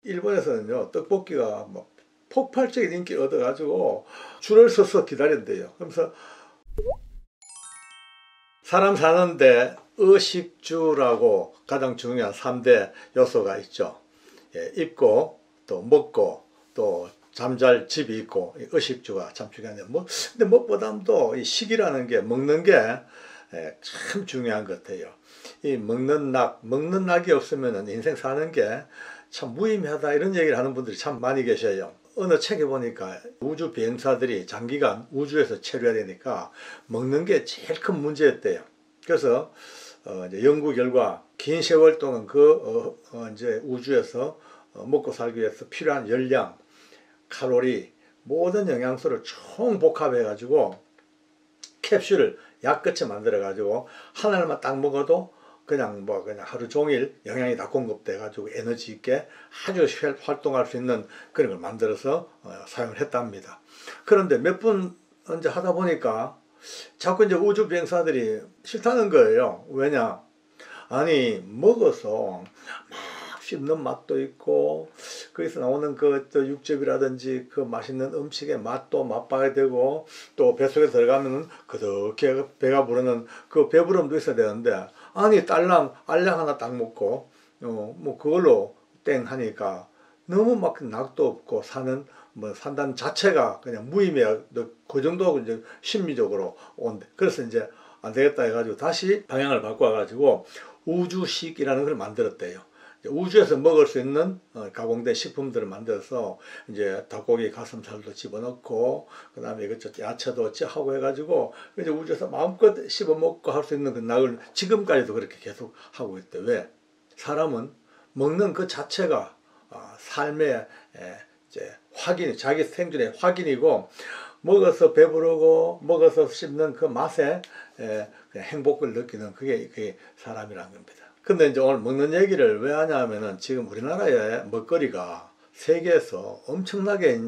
일본에서는요, 떡볶이가 뭐 폭발적인 인기를 얻어가지고 줄을 서서 기다린대요. 그러면서 사람 사는데 의식주라고 가장 중요한 3대 요소가 있죠. 예, 입고 또 먹고 또 잠잘 집이 있고 의식주가 참 중요한데 근데 무엇보다도 이 식이라는 게 먹는 게 참 중요한 것 같아요. 이 먹는 낙이 없으면 인생 사는 게 참 무의미하다 이런 얘기를 하는 분들이 참 많이 계셔요. 어느 책에 보니까 우주 비행사들이 장기간 우주에서 체류해야 되니까 먹는 게 제일 큰 문제였대요. 그래서 이제 연구 결과 긴 세월 동안 이제 우주에서 먹고 살기 위해서 필요한 열량, 칼로리, 모든 영양소를 총복합해 가지고 캡슐을 약끝에 만들어 가지고 하나만 딱 먹어도 그냥 하루 종일 영양이 다 공급돼 가지고 에너지 있게 아주 활동할 수 있는 그런 걸 만들어서 사용을 했답니다. 그런데 몇 분 이제 하다 보니까 자꾸 이제 우주 비행사들이 싫다는 거예요. 왜냐? 아니 먹어서 막 씹는 맛도 있고 거기서 나오는 또 육즙이라든지 그 맛있는 음식의 맛도 맛봐야 되고 또 뱃속에 들어가면 그렇게 배가 부르는 그 배부름도 있어야 되는데 아니 알약 하나 딱 먹고 뭐 그걸로 땡 하니까 너무 막 낙도 없고 산다는 자체가 그냥 무의미해. 그 정도 이제 심리적으로 온대. 그래서 이제 안 되겠다 해가지고 다시 방향을 바꿔가지고 우주식이라는 걸 만들었대요. 우주에서 먹을 수 있는 가공된 식품들을 만들어서 이제 닭고기 가슴살도 집어넣고 그 다음에 이것저것 야채도 하고 해가지고 이제 우주에서 마음껏 씹어 먹고 할 수 있는 그 낙을 지금까지도 그렇게 계속 하고 있대. 왜? 사람은 먹는 그 자체가 삶의 이제 자기 생존의 확인이고 먹어서 배부르고 먹어서 씹는 그 맛에 행복을 느끼는 그게 사람이라는 겁니다. 근데 이제 오늘 먹는 얘기를 왜 하냐면은 지금 우리나라의 먹거리가 세계에서 엄청나게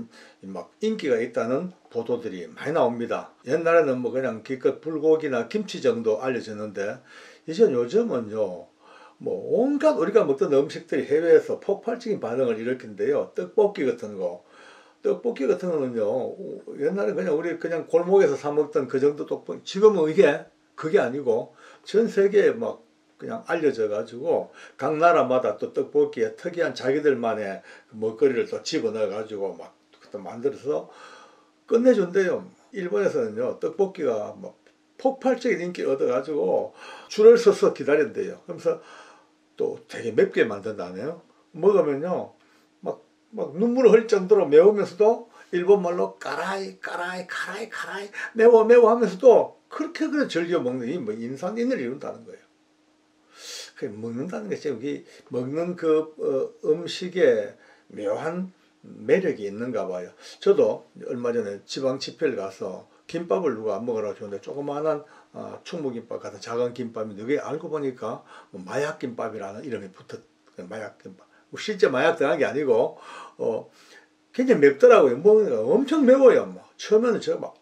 막 인기가 있다는 보도들이 많이 나옵니다. 옛날에는 뭐 그냥 기껏 불고기나 김치 정도 알려졌는데 이제 요즘은요 뭐 온갖 우리가 먹던 음식들이 해외에서 폭발적인 반응을 일으킨대요. 떡볶이 같은 거는요 옛날에 우리 그냥 골목에서 사 먹던 그 정도 떡볶이 지금은 그게 아니고 전 세계에 막 그냥 알려져 가지고 각 나라마다 또 떡볶이에 특이한 자기들만의 먹거리를 또 집어넣어 가지고 막 만들어서 끝내준대요. 일본에서는요 떡볶이가 막 폭발적인 인기를 얻어 가지고 줄을 서서 기다린대요. 그러면서 또 되게 맵게 만든다네요. 먹으면요 막 눈물을 흘릴 정도로 매우면서도 일본말로 까라이 매워 하면서도 그렇게 즐겨 먹는 이 뭐 인산인해를 이룬다는 거예요. 먹는다는 것이 여기 먹는 음식에 묘한 매력이 있는가 봐요. 저도 얼마 전에 지방 집회를 가서 김밥을 누가 먹으라고 줬는데 조그마한 충무김밥 같은 작은 김밥인데 그게 알고 보니까 마약김밥이라는 이름이 마약김밥. 실제 마약 들어간 게 아니고 굉장히 맵더라고요. 먹으니까 엄청 매워요. 처음에는 제가 막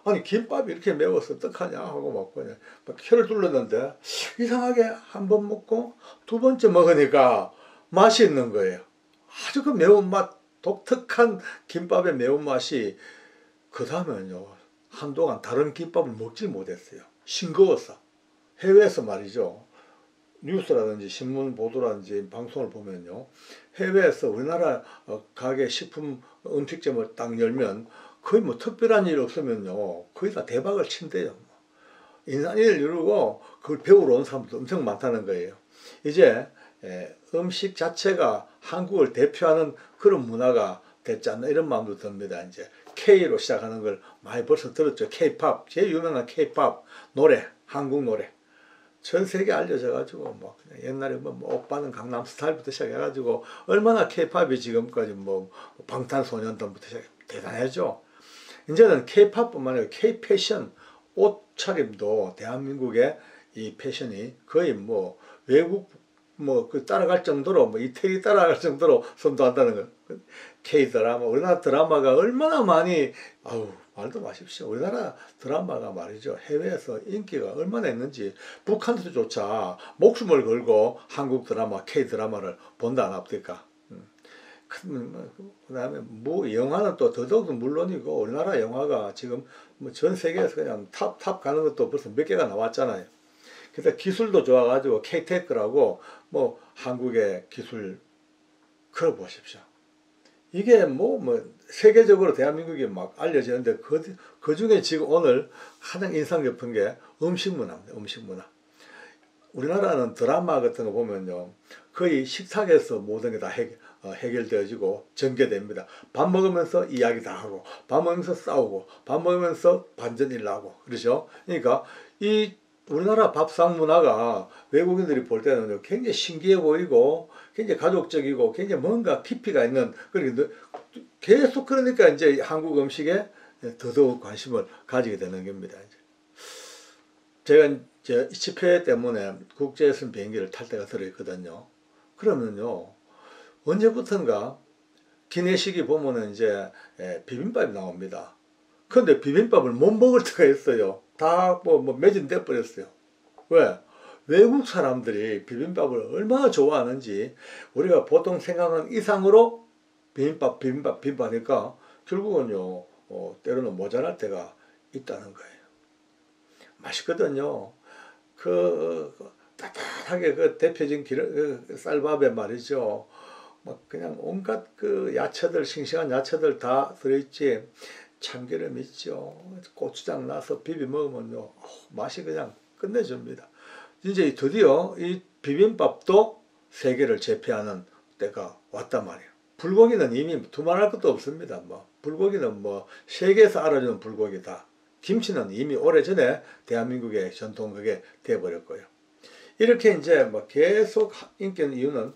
아니 김밥이 이렇게 매워서 어떡하냐 하고 막 그냥 혀를 뚫렸는데 이상하게 한 번 먹고 두 번째 먹으니까 맛이 있는 거예요. 아주 그 매운맛 독특한 김밥의 매운맛이 그 다음에는요 한동안 다른 김밥을 먹질 못했어요. 싱거워서. 해외에서 말이죠 뉴스라든지 신문 보도라든지 방송을 보면요 해외에서 우리나라 가게 식품 음식점을 딱 열면 거의 뭐 특별한 일 없으면요 거의 다 대박을 친대요. 인산인해를 이루고 그걸 배우러 온 사람도 엄청 많다는 거예요. 이제 음식 자체가 한국을 대표하는 그런 문화가 됐지 않나 이런 마음도 듭니다. 이제 K로 시작하는 걸 많이 벌써 들었죠. K-팝, 제일 유명한 K-팝 노래, 한국 노래 전 세계 알려져 가지고 뭐 그냥 옛날에 뭐 오빠는 강남 스타일부터 시작해가지고 얼마나 K-팝이 지금까지 뭐 방탄소년단부터 시작 대단하죠. 이제는 K-팝뿐만 아니라 K-패션 옷차림도 대한민국의 이 패션이 거의 뭐 외국 따라갈 정도로 이태리 따라갈 정도로 선도한다는 거. K-드라마 우리나라 드라마가 얼마나 많이 말도 마십시오. 우리나라 드라마가 말이죠 해외에서 인기가 얼마나 있는지 북한에서조차 목숨을 걸고 한국 드라마 K-드라마를 본다 안 합니까? 그다음에 뭐 영화는 또 더더욱 물론이고 우리나라 영화가 지금 뭐 전 세계에서 그냥 탑 가는 것도 벌써 몇 개가 나왔잖아요. 그래서 기술도 좋아가지고 K-테크라고 뭐 한국의 기술 그걸 보십시오. 이게 뭐 세계적으로 대한민국이 막 알려지는데 그 중에 지금 오늘 가장 인상 깊은 게 음식 문화입니다. 음식 문화. 우리나라는 드라마 같은 거 보면요, 거의 식탁에서 모든 게 다 해결되어지고 전개됩니다. 밥 먹으면서 이야기 다 하고, 밥 먹으면서 싸우고, 밥 먹으면서 반전일 나고, 그렇죠? 그러니까 이 우리나라 밥상 문화가 외국인들이 볼 때는 굉장히 신기해 보이고, 굉장히 가족적이고, 굉장히 뭔가 깊이가 있는, 그러니까 계속 그러니까 이제 한국 음식에 더더욱 관심을 가지게 되는 겁니다. 제가 이제 집회 때문에 국제선 비행기를 탈 때가 들어있거든요. 그러면요, 언제부턴가 기내식이 보면은 이제 비빔밥이 나옵니다. 그런데 비빔밥을 못 먹을 때가 있어요. 다 뭐 매진돼 버렸어요. 왜? 외국 사람들이 비빔밥을 얼마나 좋아하는지 우리가 보통 생각하는 이상으로 비빔밥 하니까 결국은요, 때로는 모자랄 때가 있다는 거예요. 맛있거든요. 따뜻하게 대표적인 쌀밥에 말이죠. 막 그냥 온갖 야채들, 싱싱한 야채들 다 들어있지. 참기름 있죠. 고추장 나서 비벼 먹으면요, 맛이 그냥 끝내줍니다. 이제 드디어 이 비빔밥도 세계를 제패하는 때가 왔단 말이에요. 불고기는 이미 두말할 것도 없습니다. 불고기는 세계에서 알아주는 불고기다. 김치는 이미 오래전에 대한민국의 전통 그게 되어버렸고요. 이렇게 이제 계속 인기 있는 이유는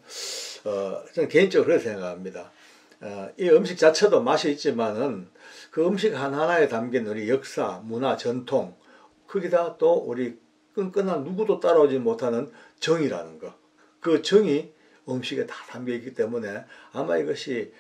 저는 개인적으로 그렇게 생각합니다. 이 음식 자체도 맛이 있지만은 그 음식 하나하나에 담긴 우리 역사, 문화, 전통, 거기다 또 우리 끈끈한 누구도 따라오지 못하는 정이라는 거. 그 정이 음식에 다 담겨 있기 때문에 아마 이것이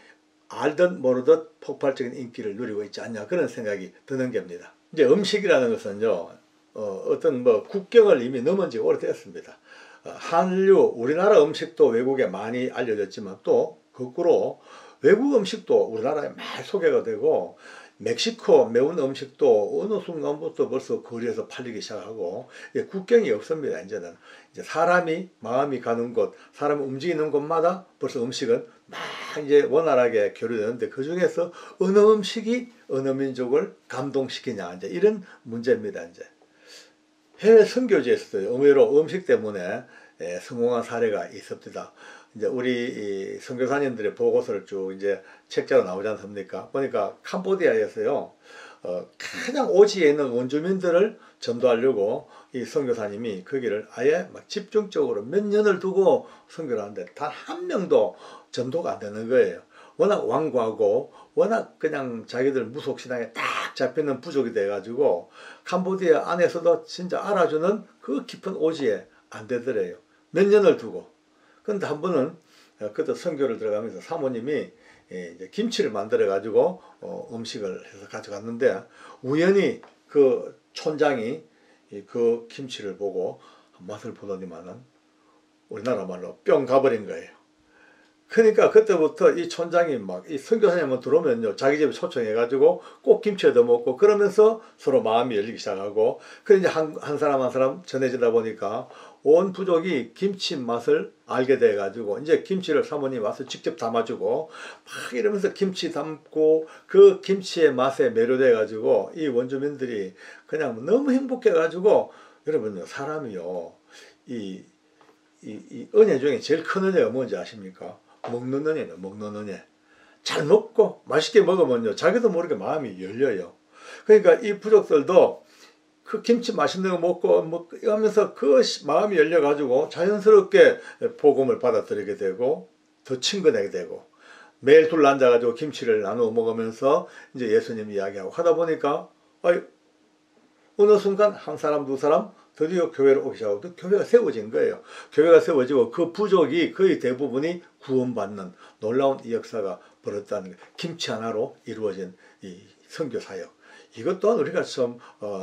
알듯 모르듯 폭발적인 인기를 누리고 있지 않냐, 그런 생각이 드는 겁니다. 이제 음식이라는 것은요, 어떤 국경을 이미 넘은 지 오래됐습니다. 한류, 우리나라 음식도 외국에 많이 알려졌지만 또 거꾸로 외국 음식도 우리나라에 많이 소개가 되고, 멕시코 매운 음식도 어느 순간부터 벌써 거리에서 팔리기 시작하고, 국경이 없습니다. 이제는 이제 사람이 마음이 가는 곳, 사람이 움직이는 곳마다 벌써 음식은 막 이제 원활하게 교류되는데, 그 중에서 어느 음식이 어느 민족을 감동시키냐, 이제 이런 문제입니다. 이제 해외 선교지에서도 의외로 음식 때문에 성공한 사례가 있습니다. 이제 우리 선교사님들의 보고서를 쭉 이제 책자로 나오지 않습니까? 보니까 캄보디아에서요, 가장 오지에 있는 원주민들을 전도하려고 이 선교사님이 거기를 아예 막 집중적으로 몇 년을 두고 선교를 하는데 단 한 명도 전도가 안 되는 거예요. 워낙 완고하고 워낙 그냥 자기들 무속신앙에 딱 잡히는 부족이 돼가지고 캄보디아 안에서도 진짜 알아주는 그 깊은 오지에 안 되더래요. 몇 년을 두고. 근데 한 번은 그때 선교를 들어가면서 사모님이 이제 김치를 만들어 가지고 음식을 해서 가져갔는데, 우연히 그 촌장이 그 김치를 보고 맛을 보더니만은 우리나라 말로 뿅 가버린 거예요. 그러니까 그때부터 이 촌장이 막 이 선교사님은 들어오면요, 자기 집에 초청해가지고 꼭 김치 얻어 먹고, 그러면서 서로 마음이 열리기 시작하고, 그래 이제 한 사람 한 사람 전해지다 보니까 온 부족이 김치 맛을 알게 돼가지고 이제 김치를 사모님 와서 직접 담아주고 막 이러면서 김치 담고 그 김치의 맛에 매료돼가지고 이 원주민들이 그냥 너무 행복해가지고, 여러분요, 사람이요, 이 은혜 중에 제일 큰 은혜가 뭔지 아십니까? 먹는 은혜는 먹는 은혜. 잘 먹고 맛있게 먹으면요, 자기도 모르게 마음이 열려요. 그러니까 이 부족들도 그 김치 맛있는 거 먹고 하면서 그 마음이 열려가지고 자연스럽게 복음을 받아들이게 되고 더 친근하게 되고, 매일 둘러 앉아가지고 김치를 나누어 먹으면서 이제 예수님 이야기하고 하다 보니까 어느 순간 한 사람 두 사람 드디어 교회를 오기 시작하고 교회가 세워진 거예요. 교회가 세워지고 그 부족이 거의 대부분이 구원받는 놀라운 이 역사가 벌어졌다는 거예요. 김치 하나로 이루어진 이 선교 사역. 이것 또한 우리가 좀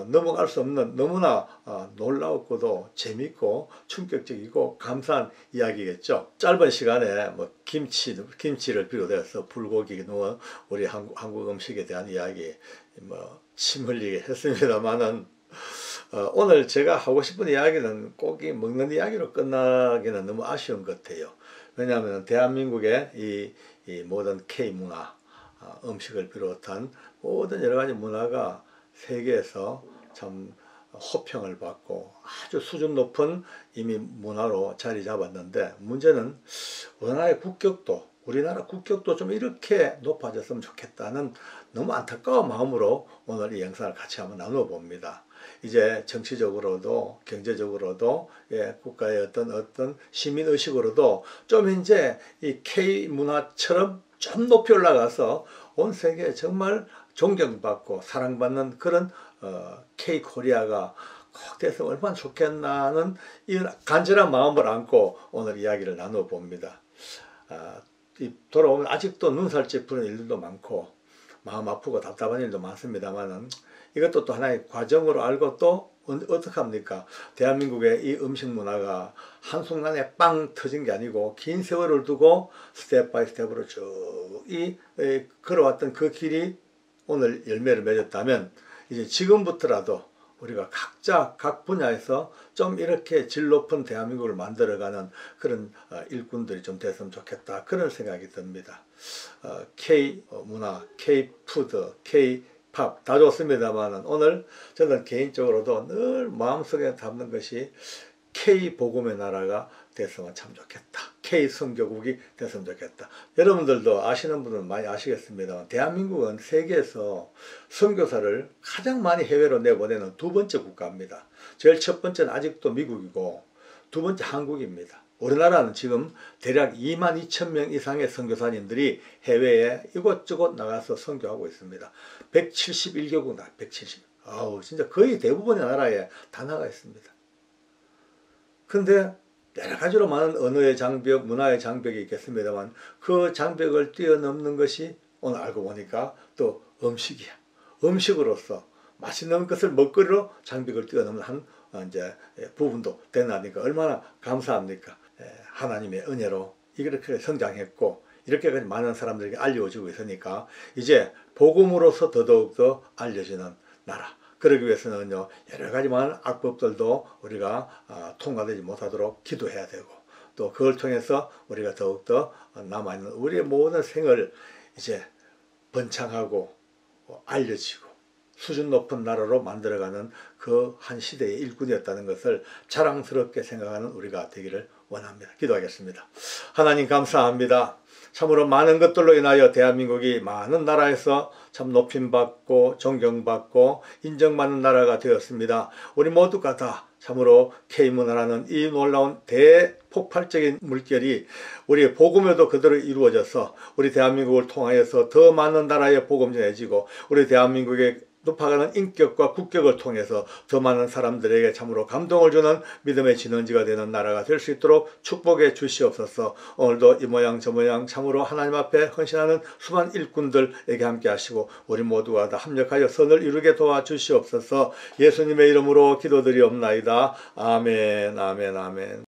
넘어갈 수 없는 너무나 놀라웠고도 재밌고 충격적이고 감사한 이야기겠죠. 짧은 시간에 뭐 김치를 비롯해서 불고기 뭐 우리 한국 음식에 대한 이야기 뭐 침 흘리게 했습니다만은 오늘 제가 하고 싶은 이야기는 꼭 이 먹는 이야기로 끝나기는 너무 아쉬운 것 같아요. 왜냐하면 대한민국의 이 모든 K문화, 음식을 비롯한 모든 여러 가지 문화가 세계에서 참 호평을 받고 아주 수준 높은 이미 문화로 자리 잡았는데, 문제는 우리나라 국격도 좀 이렇게 높아졌으면 좋겠다는 너무 안타까운 마음으로 오늘 이 영상을 같이 한번 나누어 봅니다. 이제 정치적으로도 경제적으로도 국가의 어떤 시민의식으로도 좀 이제 이 K 문화처럼 좀 높이 올라가서 온 세계에 정말 존경받고 사랑받는 그런 K 코리아가 꼭 돼서 얼마나 좋겠나는 이 간절한 마음을 안고 오늘 이야기를 나누어 봅니다. 돌아오면 아직도 눈살찌 푸는 일들도 많고 마음 아프고 답답한 일도 많습니다만은, 이것도 또 하나의 과정으로 알고 또 어떻게 합니까? 대한민국의 이 음식 문화가 한순간에 빵 터진 게 아니고 긴 세월을 두고 스텝 바이 스텝으로 쭉 걸어왔던 그 길이 오늘 열매를 맺었다면, 이제 지금부터라도 우리가 각자 각 분야에서 좀 이렇게 질 높은 대한민국을 만들어가는 그런 일꾼들이 좀 됐으면 좋겠다, 그런 생각이 듭니다. K 문화, K 푸드, K 팝 다 좋습니다만, 오늘 저는 개인적으로도 늘 마음속에 담는 것이 K 복음의 나라가 됐으면 참 좋겠다, K 선교국이 됐으면 좋겠다. 여러분들도 아시는 분은 많이 아시겠습니다만, 대한민국은 세계에서 선교사를 가장 많이 해외로 내보내는 두 번째 국가입니다. 제일 첫 번째는 아직도 미국이고 두 번째 한국입니다. 우리나라는 지금 대략 22,000명 이상의 선교사님들이 해외에 이곳저곳 나가서 선교하고 있습니다. 171개국 170. 진짜 거의 대부분의 나라에 다 나가 있습니다. 근데 여러 가지로 많은 언어의 장벽, 문화의 장벽이 있겠습니다만, 그 장벽을 뛰어넘는 것이 오늘 알고 보니까 또 음식이야. 음식으로서 맛있는 것을 먹거리로 장벽을 뛰어넘는 이제 부분도 되나니까 얼마나 감사합니까? 하나님의 은혜로 이렇게 성장했고 이렇게까지 많은 사람들에게 알려지고 있으니까 이제 복음으로서 더더욱더 알려지는 나라. 그러기 위해서는요, 여러 가지 많은 악법들도 우리가 통과되지 못하도록 기도해야 되고, 또 그걸 통해서 우리가 더욱더 남아있는 우리의 모든 생을 이제 번창하고 알려지고 수준 높은 나라로 만들어가는 그 한 시대의 일꾼이었다는 것을 자랑스럽게 생각하는 우리가 되기를 원합니다. 기도하겠습니다. 하나님 감사합니다. 참으로 많은 것들로 인하여 대한민국이 많은 나라에서 참 높임받고 존경받고 인정받는 나라가 되었습니다. 우리 모두가 다 참으로 K문화라는 이 놀라운 대폭발적인 물결이 우리의 복음에도 그대로 이루어져서 우리 대한민국을 통하여서 더 많은 나라에 복음 전해지고, 우리 대한민국의 높아가는 인격과 국격을 통해서 더 많은 사람들에게 참으로 감동을 주는 믿음의 진원지가 되는 나라가 될 수 있도록 축복해 주시옵소서. 오늘도 이 모양 저 모양 참으로 하나님 앞에 헌신하는 수많은 일꾼들에게 함께 하시고 우리 모두가 다 합력하여 선을 이루게 도와주시옵소서. 예수님의 이름으로 기도드리옵나이다. 아멘, 아멘, 아멘.